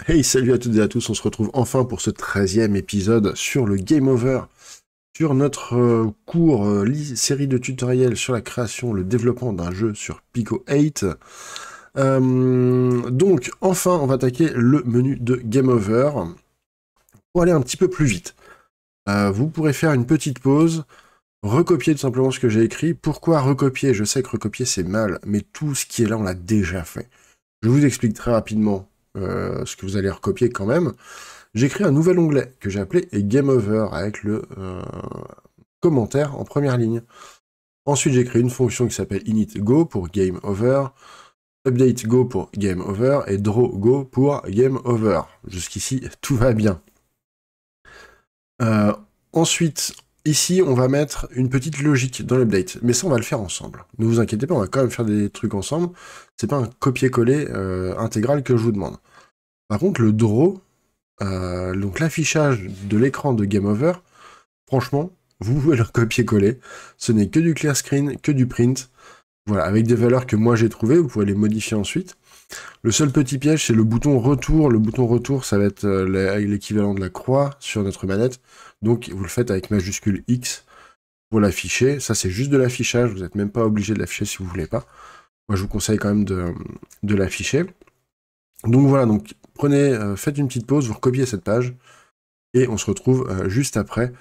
Hey, salut à toutes et à tous, on se retrouve enfin pour ce 13e épisode sur le Game Over, sur notre cours, série de tutoriels sur la création, le développement d'un jeu sur Pico 8. Donc, enfin, on va attaquer le menu de Game Over. Pour aller un petit peu plus vite, vous pourrez faire une petite pause, recopier tout simplement ce que j'ai écrit. Pourquoi recopier? Je sais que recopier c'est mal, mais tout ce qui est là, on l'a déjà fait. Je vous explique très rapidement ce que vous allez recopier quand même. J'ai créé un nouvel onglet que j'ai appelé Game Over avec le commentaire en première ligne. Ensuite, j'ai créé une fonction qui s'appelle initGo pour Game Over, UpdateGo pour Game Over et DrawGo pour Game Over. Jusqu'ici, tout va bien. Ensuite, ici, on va mettre une petite logique dans l'update, mais ça, on va le faire ensemble. Ne vous inquiétez pas, on va quand même faire des trucs ensemble. C'est pas un copier-coller intégral que je vous demande. Par contre, le draw, donc l'affichage de l'écran de Game Over, franchement, vous pouvez le copier-coller. Ce n'est que du clear screen, que du print. Voilà, avec des valeurs que moi j'ai trouvées, vous pouvez les modifier ensuite. Le seul petit piège, c'est le bouton retour. Le bouton retour, ça va être l'équivalent de la croix sur notre manette. Donc, vous le faites avec majuscule X pour l'afficher. Ça, c'est juste de l'affichage. Vous n'êtes même pas obligé de l'afficher si vous voulez pas. Moi, je vous conseille quand même de l'afficher. Donc voilà, donc prenez, faites une petite pause, vous recopiez cette page, et on se retrouve juste après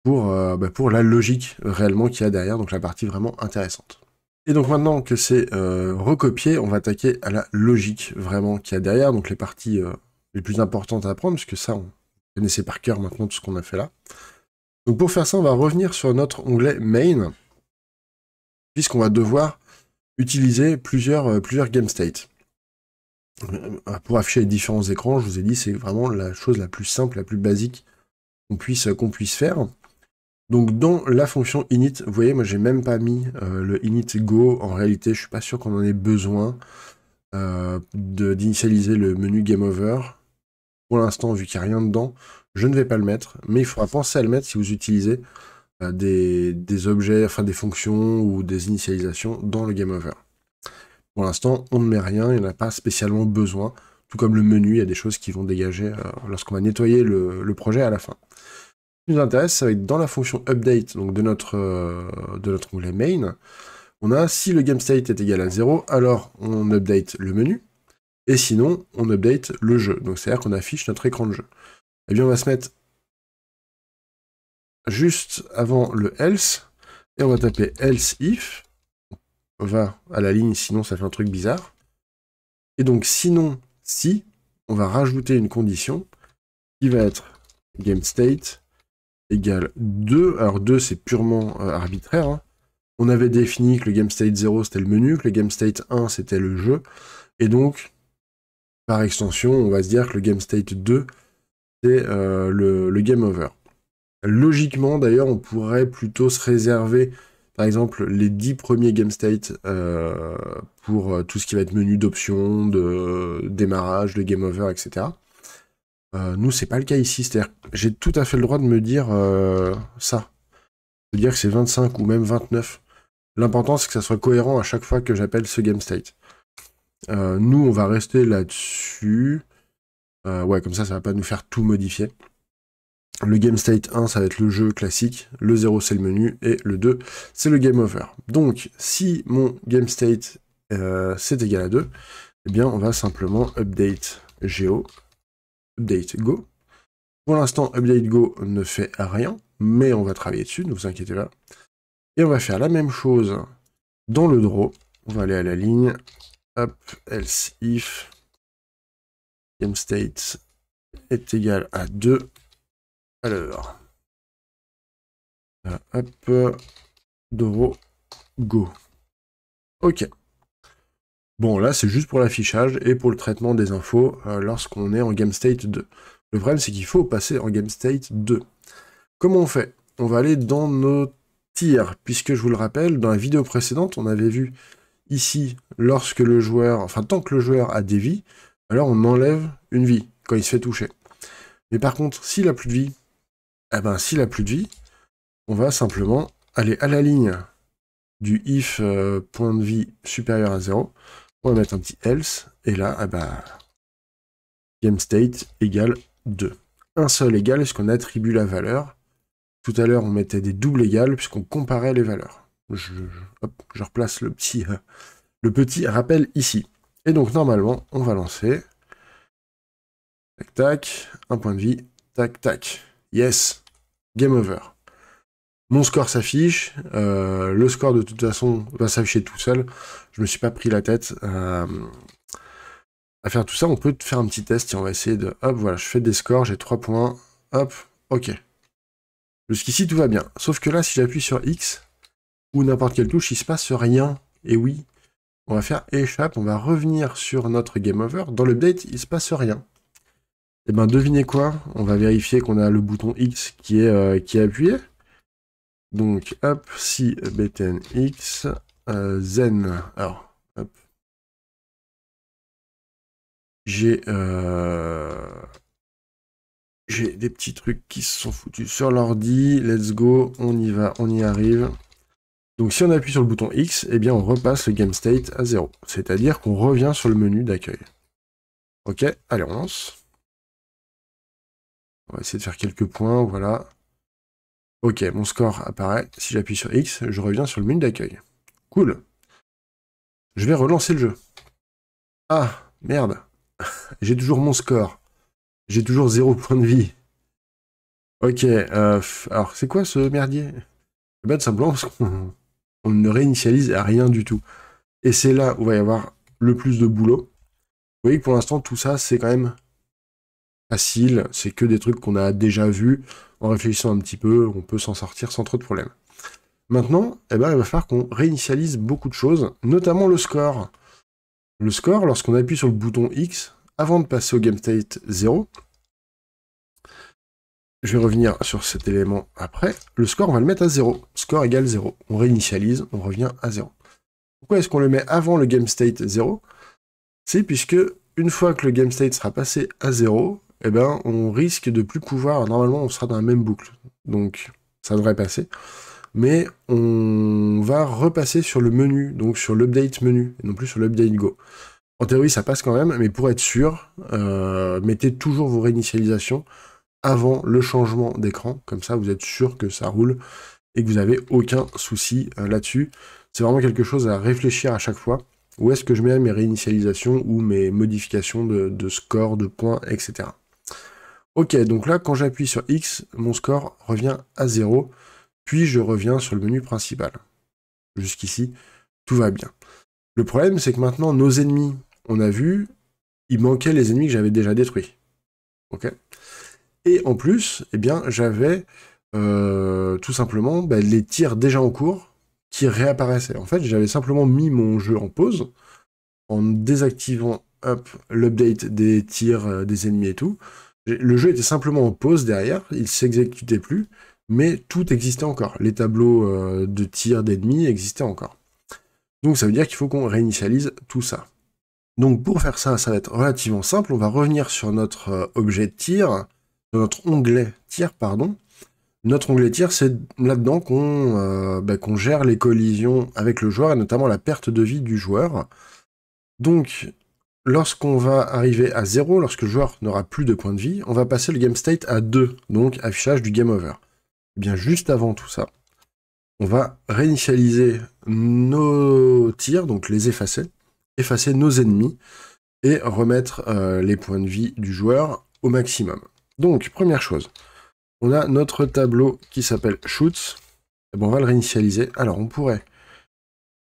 pour la logique réellement qu'il y a derrière, donc la partie vraiment intéressante. Et donc maintenant que c'est recopié, on va attaquer à la logique vraiment qu'il y a derrière, donc les parties les plus importantes à apprendre, puisque ça, on connaissait par cœur maintenant tout ce qu'on a fait là. Donc pour faire ça, on va revenir sur notre onglet Main, puisqu'on va devoir utiliser plusieurs game states. Pour afficher les différents écrans, je vous ai dit, c'est vraiment la chose la plus simple, la plus basique qu'on puisse faire. Donc dans la fonction init, vous voyez, moi j'ai même pas mis le initGo. En réalité, je suis pas sûr qu'on en ait besoin d'initialiser le menu Game Over. Pour l'instant, vu qu'il n'y a rien dedans, je ne vais pas le mettre, mais il faudra penser à le mettre si vous utilisez des objets, enfin des fonctions ou des initialisations dans le Game Over. Pour l'instant, on ne met rien, il n'y en a pas spécialement besoin. Tout comme le menu, il y a des choses qui vont dégager lorsqu'on va nettoyer le projet à la fin. Ce qui nous intéresse, ça va être dans la fonction update donc de notre onglet main. On a si le game state est égal à 0, alors on update le menu, et sinon on update le jeu. Donc c'est-à-dire qu'on affiche notre écran de jeu. Et bien on va se mettre juste avant le else, et on va taper else if. On va à la ligne, sinon ça fait un truc bizarre. Et donc sinon, si, on va rajouter une condition qui va être game state égale 2. Alors 2 c'est purement arbitraire. Hein. On avait défini que le game state 0 c'était le menu, que le game state 1 c'était le jeu. Et donc, par extension, on va se dire que le game state 2 c'est le game over. Logiquement d'ailleurs, on pourrait plutôt se réserver par exemple les 10 premiers game states pour tout ce qui va être menu d'options, de démarrage, de game over, etc. Nous, c'est pas le cas ici, c'est-à-dire que j'ai tout à fait le droit de me dire ça. De dire que c'est 25 ou même 29. L'important, c'est que ça soit cohérent à chaque fois que j'appelle ce game state. Nous, on va rester là-dessus. Ouais, comme ça va pas nous faire tout modifier. Le game state 1, ça va être le jeu classique. Le 0, c'est le menu. Et le 2, c'est le game over. Donc, si mon game state, c'est égal à 2, eh bien, on va simplement update Geo, update Go. Pour l'instant, update Go ne fait rien, mais on va travailler dessus, ne vous inquiétez pas. Et on va faire la même chose dans le draw. On va aller à la ligne, hop, else if, game state est égal à 2. Alors, hop, draw, go. Ok. Bon, là, c'est juste pour l'affichage et pour le traitement des infos lorsqu'on est en game state 2. Le problème, c'est qu'il faut passer en game state 2. Comment on fait? On va aller dans nos tirs, puisque je vous le rappelle, dans la vidéo précédente, on avait vu ici, lorsque le joueur, enfin tant que le joueur a des vies, alors on enlève une vie quand il se fait toucher. Mais par contre, s'il a plus de vie, eh ben s'il a plus de vie, on va simplement aller à la ligne du if point de vie supérieur à 0, on va mettre un petit else, et là, eh ben, game state égale 2. Un seul égal, est-ce qu'on attribue la valeur? Tout à l'heure, on mettait des doubles égales puisqu'on comparait les valeurs. Hop, je replace le petit rappel ici. Et donc, normalement, on va lancer. Tac, tac. Un point de vie. Tac, tac. Yes. Game over. Mon score s'affiche. Le score, de toute façon, va s'afficher tout seul. Je me suis pas pris la tête à faire tout ça. On peut faire un petit test et on va essayer de... Hop, voilà, je fais des scores. J'ai 3 points. Hop, ok. Jusqu'ici, tout va bien. Sauf que là, si j'appuie sur X, ou n'importe quelle touche, il se passe rien. Et oui, on va faire échappe, on va revenir sur notre game over. Dans l'update, il se passe rien. Et ben, devinez quoi? On va vérifier qu'on a le bouton X qui est appuyé. Donc, hop, si btnx, zen, alors, hop. J'ai des petits trucs qui se sont foutus sur l'ordi. Let's go, on y va, on y arrive. Donc si on appuie sur le bouton X, eh bien on repasse le game state à 0. C'est-à-dire qu'on revient sur le menu d'accueil. Ok, allez, on lance. On va essayer de faire quelques points, voilà. Ok, mon score apparaît. Si j'appuie sur X, je reviens sur le menu d'accueil. Cool. Je vais relancer le jeu. Ah, merde. J'ai toujours mon score. J'ai toujours 0 point de vie. Ok, alors c'est quoi ce merdier? Eh ben, tout simplement parce qu'on ne réinitialise rien du tout. Et c'est là où il va y avoir le plus de boulot. Vous voyez que pour l'instant, tout ça, c'est quand même facile. C'est que des trucs qu'on a déjà vus. En réfléchissant un petit peu, on peut s'en sortir sans trop de problèmes. Maintenant, eh ben, il va falloir qu'on réinitialise beaucoup de choses, notamment le score. Le score, lorsqu'on appuie sur le bouton X, avant de passer au game state 0, je vais revenir sur cet élément après. Le score, on va le mettre à 0. Score égale 0. On réinitialise, on revient à 0. Pourquoi est-ce qu'on le met avant le game state 0? C'est puisque, une fois que le game state sera passé à 0, eh ben, on risque de plus pouvoir... Normalement, on sera dans la même boucle. Donc, ça devrait passer. Mais on va repasser sur le menu, donc sur l'update menu, et non plus sur l'update go. En théorie, ça passe quand même, mais pour être sûr, mettez toujours vos réinitialisations avant le changement d'écran. Comme ça, vous êtes sûr que ça roule et que vous n'avez aucun souci là-dessus. C'est vraiment quelque chose à réfléchir à chaque fois. Où est-ce que je mets mes réinitialisations ou mes modifications de score, de points, etc. Ok, donc là, quand j'appuie sur X, mon score revient à 0, puis je reviens sur le menu principal. Jusqu'ici, tout va bien. Le problème, c'est que maintenant, nos ennemis, on a vu, il manquait les ennemis que j'avais déjà détruits. Ok. Et en plus, eh bien, j'avais tout simplement les tirs déjà en cours qui réapparaissaient. En fait, j'avais simplement mis mon jeu en pause, en désactivant l'update des tirs des ennemis et tout. Le jeu était simplement en pause derrière, il s'exécutait plus, mais tout existait encore. Les tableaux de tirs d'ennemis existaient encore. Donc ça veut dire qu'il faut qu'on réinitialise tout ça. Donc pour faire ça, ça va être relativement simple. On va revenir sur notre objet de tir, sur notre onglet tir, pardon. Notre onglet tir, c'est là-dedans qu'on gère les collisions avec le joueur, et notamment la perte de vie du joueur. Donc, lorsqu'on va arriver à 0, lorsque le joueur n'aura plus de points de vie, on va passer le game state à 2, donc affichage du game over. Et bien juste avant tout ça, on va réinitialiser nos tirs, donc les effacer nos ennemis, et remettre les points de vie du joueur au maximum. Donc, première chose, on a notre tableau qui s'appelle Shoots. Et bon, on va le réinitialiser. Alors, on pourrait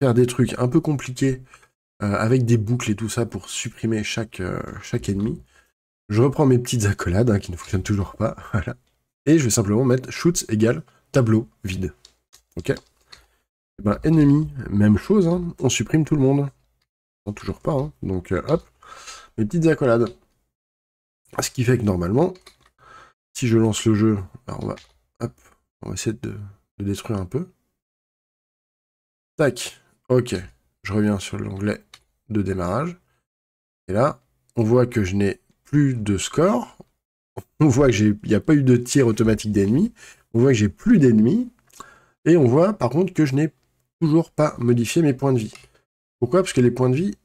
faire des trucs un peu compliqués avec des boucles et tout ça pour supprimer chaque ennemi. Je reprends mes petites accolades qui ne fonctionnent toujours pas. Voilà. Et je vais simplement mettre Shoots égale tableau vide. Ok. Et ben, ennemi, même chose. Hein, on supprime tout le monde. Non, toujours pas. Hein, donc, hop. Mes petites accolades. Ce qui fait que normalement, si je lance le jeu, alors on va essayer de détruire un peu. Tac, ok, je reviens sur l'onglet de démarrage. Et là, on voit que je n'ai plus de score. On voit qu'il n'y a pas eu de tir automatique d'ennemis. On voit que j'ai plus d'ennemis. Et on voit par contre que je n'ai toujours pas modifié mes points de vie. Pourquoi? Parce que les points de vie,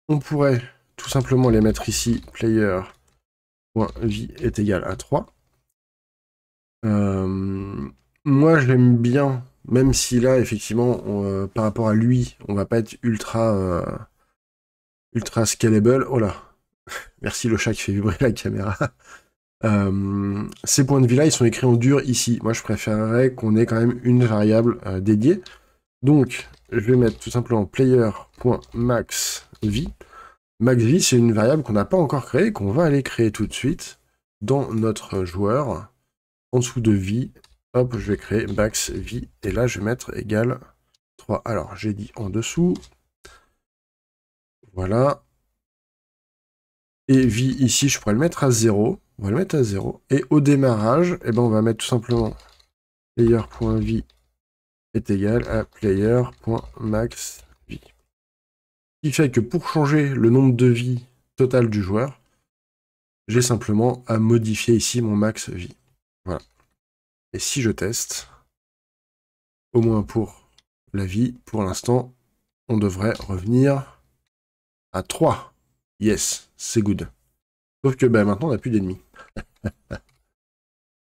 on pourrait tout simplement les mettre ici, player vie est égal à 3. Moi, j'aime bien, même si là, effectivement, par rapport à lui, on va pas être ultra scalable. Oh là, merci le chat qui fait vibrer la caméra. Ces points de vie-là, ils sont écrits en dur ici. Moi, je préférerais qu'on ait quand même une variable dédiée. Donc, je vais mettre tout simplement player.maxV. MaxV, c'est une variable qu'on n'a pas encore créée, qu'on va aller créer tout de suite dans notre joueur. En dessous de vie, hop, je vais créer maxV, et là, je vais mettre égal 3. Alors, j'ai dit en dessous. Voilà. Et vie ici, je pourrais le mettre à 0. On va le mettre à 0. Et au démarrage, eh ben, on va mettre tout simplement player.vie est égal à player.maxV. Ce qui fait que pour changer le nombre de vies total du joueur, j'ai simplement à modifier ici mon max vie. Voilà. Et si je teste, au moins pour la vie, pour l'instant, on devrait revenir à 3. Yes, c'est good. Sauf que ben, maintenant, on n'a plus d'ennemis.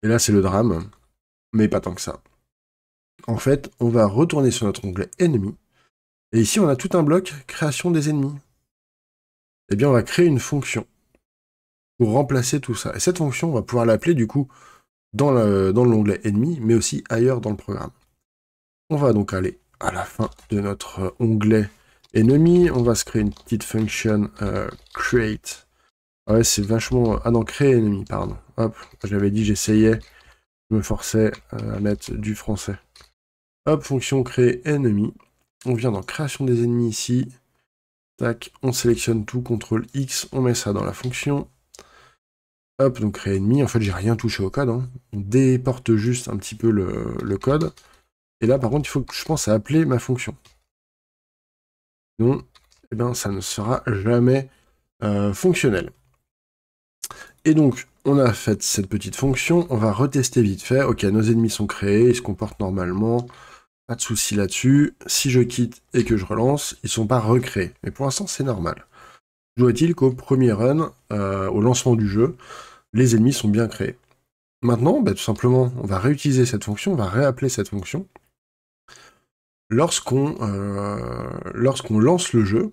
Et là, c'est le drame, mais pas tant que ça. En fait, on va retourner sur notre onglet ennemis. Et ici, on a tout un bloc création des ennemis. Eh bien, on va créer une fonction pour remplacer tout ça. Et cette fonction, on va pouvoir l'appeler du coup dans l'onglet ennemi, mais aussi ailleurs dans le programme. On va donc aller à la fin de notre onglet ennemi. On va se créer une petite function create. Ah ouais, c'est vachement... Ah non, créer ennemi, pardon. Hop, j'avais dit, j'essayais, je me forçais à mettre du français. Hop, fonction créer ennemi. On vient dans création des ennemis ici. Tac, on sélectionne tout, CTRL X, on met ça dans la fonction. Hop, donc créer ennemi. En fait, j'ai rien touché au code. Hein. On déporte juste un petit peu le code. Et là, par contre, il faut que je pense à appeler ma fonction. Sinon, eh ben, ça ne sera jamais fonctionnel. Et donc, on a fait cette petite fonction. On va retester vite fait. Ok, nos ennemis sont créés, ils se comportent normalement. Pas de souci là-dessus. Si je quitte et que je relance, ils ne sont pas recréés. Mais pour l'instant, c'est normal. Toujours est-il qu'au premier run, au lancement du jeu, les ennemis sont bien créés. Maintenant, bah, tout simplement, on va réutiliser cette fonction, on va réappeler cette fonction. Lorsqu'on lance le jeu,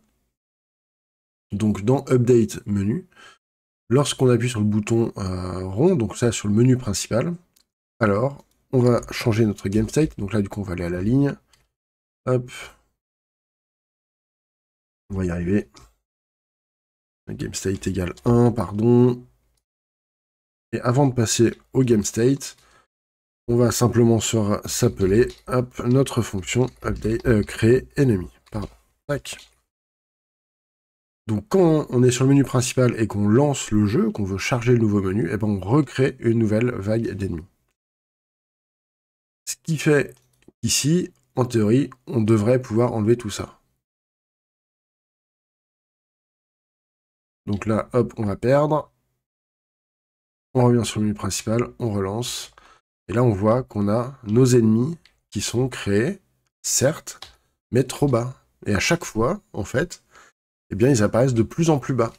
donc dans Update menu, lorsqu'on appuie sur le bouton rond, donc ça sur le menu principal, alors on va changer notre game state, donc là du coup on va aller à la ligne, hop, on va y arriver, game state égale 1, pardon, et avant de passer au game state, on va simplement s'appeler notre fonction update, créer ennemi. Pardon. Tac. Donc quand on est sur le menu principal et qu'on lance le jeu, qu'on veut charger le nouveau menu, et ben on recrée une nouvelle vague d'ennemis. Ce qui fait qu'ici, en théorie, on devrait pouvoir enlever tout ça. Donc là, hop, on va perdre. On revient sur le menu principal, on relance. Et là, on voit qu'on a nos ennemis qui sont créés, certes, mais trop bas. Et à chaque fois, en fait, eh bien, ils apparaissent de plus en plus bas.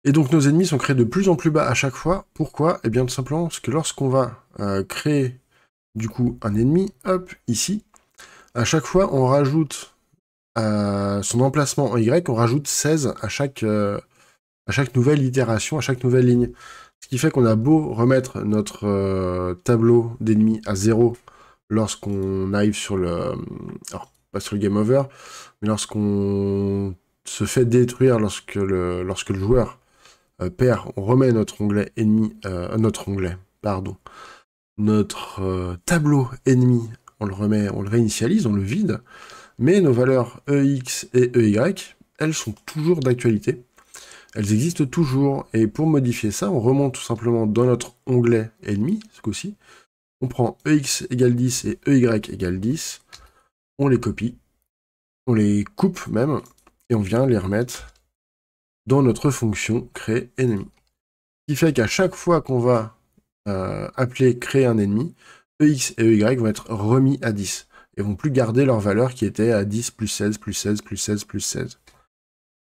Et donc, nos ennemis sont créés de plus en plus bas à chaque fois. Pourquoi? Eh bien, tout simplement parce que lorsqu'on va créer, du coup, un ennemi, hop, ici, à chaque fois, on rajoute son emplacement en Y, on rajoute 16 à chaque nouvelle itération, à chaque nouvelle ligne. Ce qui fait qu'on a beau remettre notre tableau d'ennemis à 0 lorsqu'on arrive sur le... Alors, pas sur le game over, mais lorsqu'on se fait détruire, lorsque le joueur perd, on remet notre onglet ennemi... notre tableau ennemi, on le réinitialise, on le vide, mais nos valeurs EX et EY, elles sont toujours d'actualité. Elles existent toujours, et pour modifier ça, on remonte tout simplement dans notre onglet ennemi, ce coup-ci, on prend EX égale 10 et EY égale 10, on les copie, on les coupe même, et on vient les remettre dans notre fonction créer ennemi. Ce qui fait qu'à chaque fois qu'on va appeler créer un ennemi, EX et EY vont être remis à 10, et vont plus garder leur valeur qui était à 10, plus 16, plus 16, plus 16, plus 16.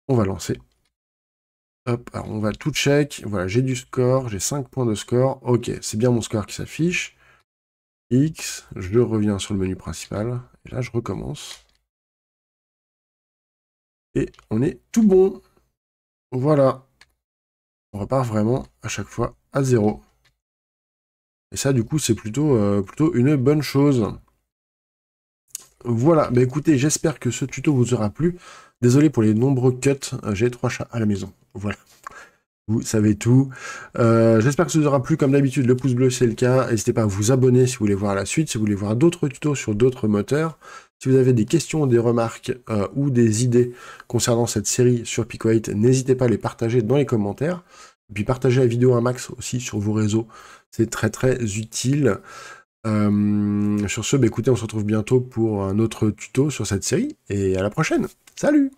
On va lancer. Hop, alors on va tout check. Voilà, j'ai du score, j'ai 5 points de score. Ok, c'est bien mon score qui s'affiche. X, je reviens sur le menu principal. Et là, je recommence. Et on est tout bon. Voilà. On repart vraiment à chaque fois à 0. Et ça, du coup, c'est plutôt une bonne chose. Voilà, bah écoutez, j'espère que ce tuto vous aura plu. Désolé pour les nombreux cuts, j'ai 3 chats à la maison. Voilà. Vous savez tout. J'espère que ça vous aura plu. Comme d'habitude, le pouce bleu, c'est le cas. N'hésitez pas à vous abonner si vous voulez voir la suite, si vous voulez voir d'autres tutos sur d'autres moteurs. Si vous avez des questions, des remarques ou des idées concernant cette série sur Pico8, n'hésitez pas à les partager dans les commentaires. Et puis partagez la vidéo un max aussi sur vos réseaux. C'est très très utile. Sur ce, bah, écoutez, on se retrouve bientôt pour un autre tuto sur cette série. Et à la prochaine. Salut!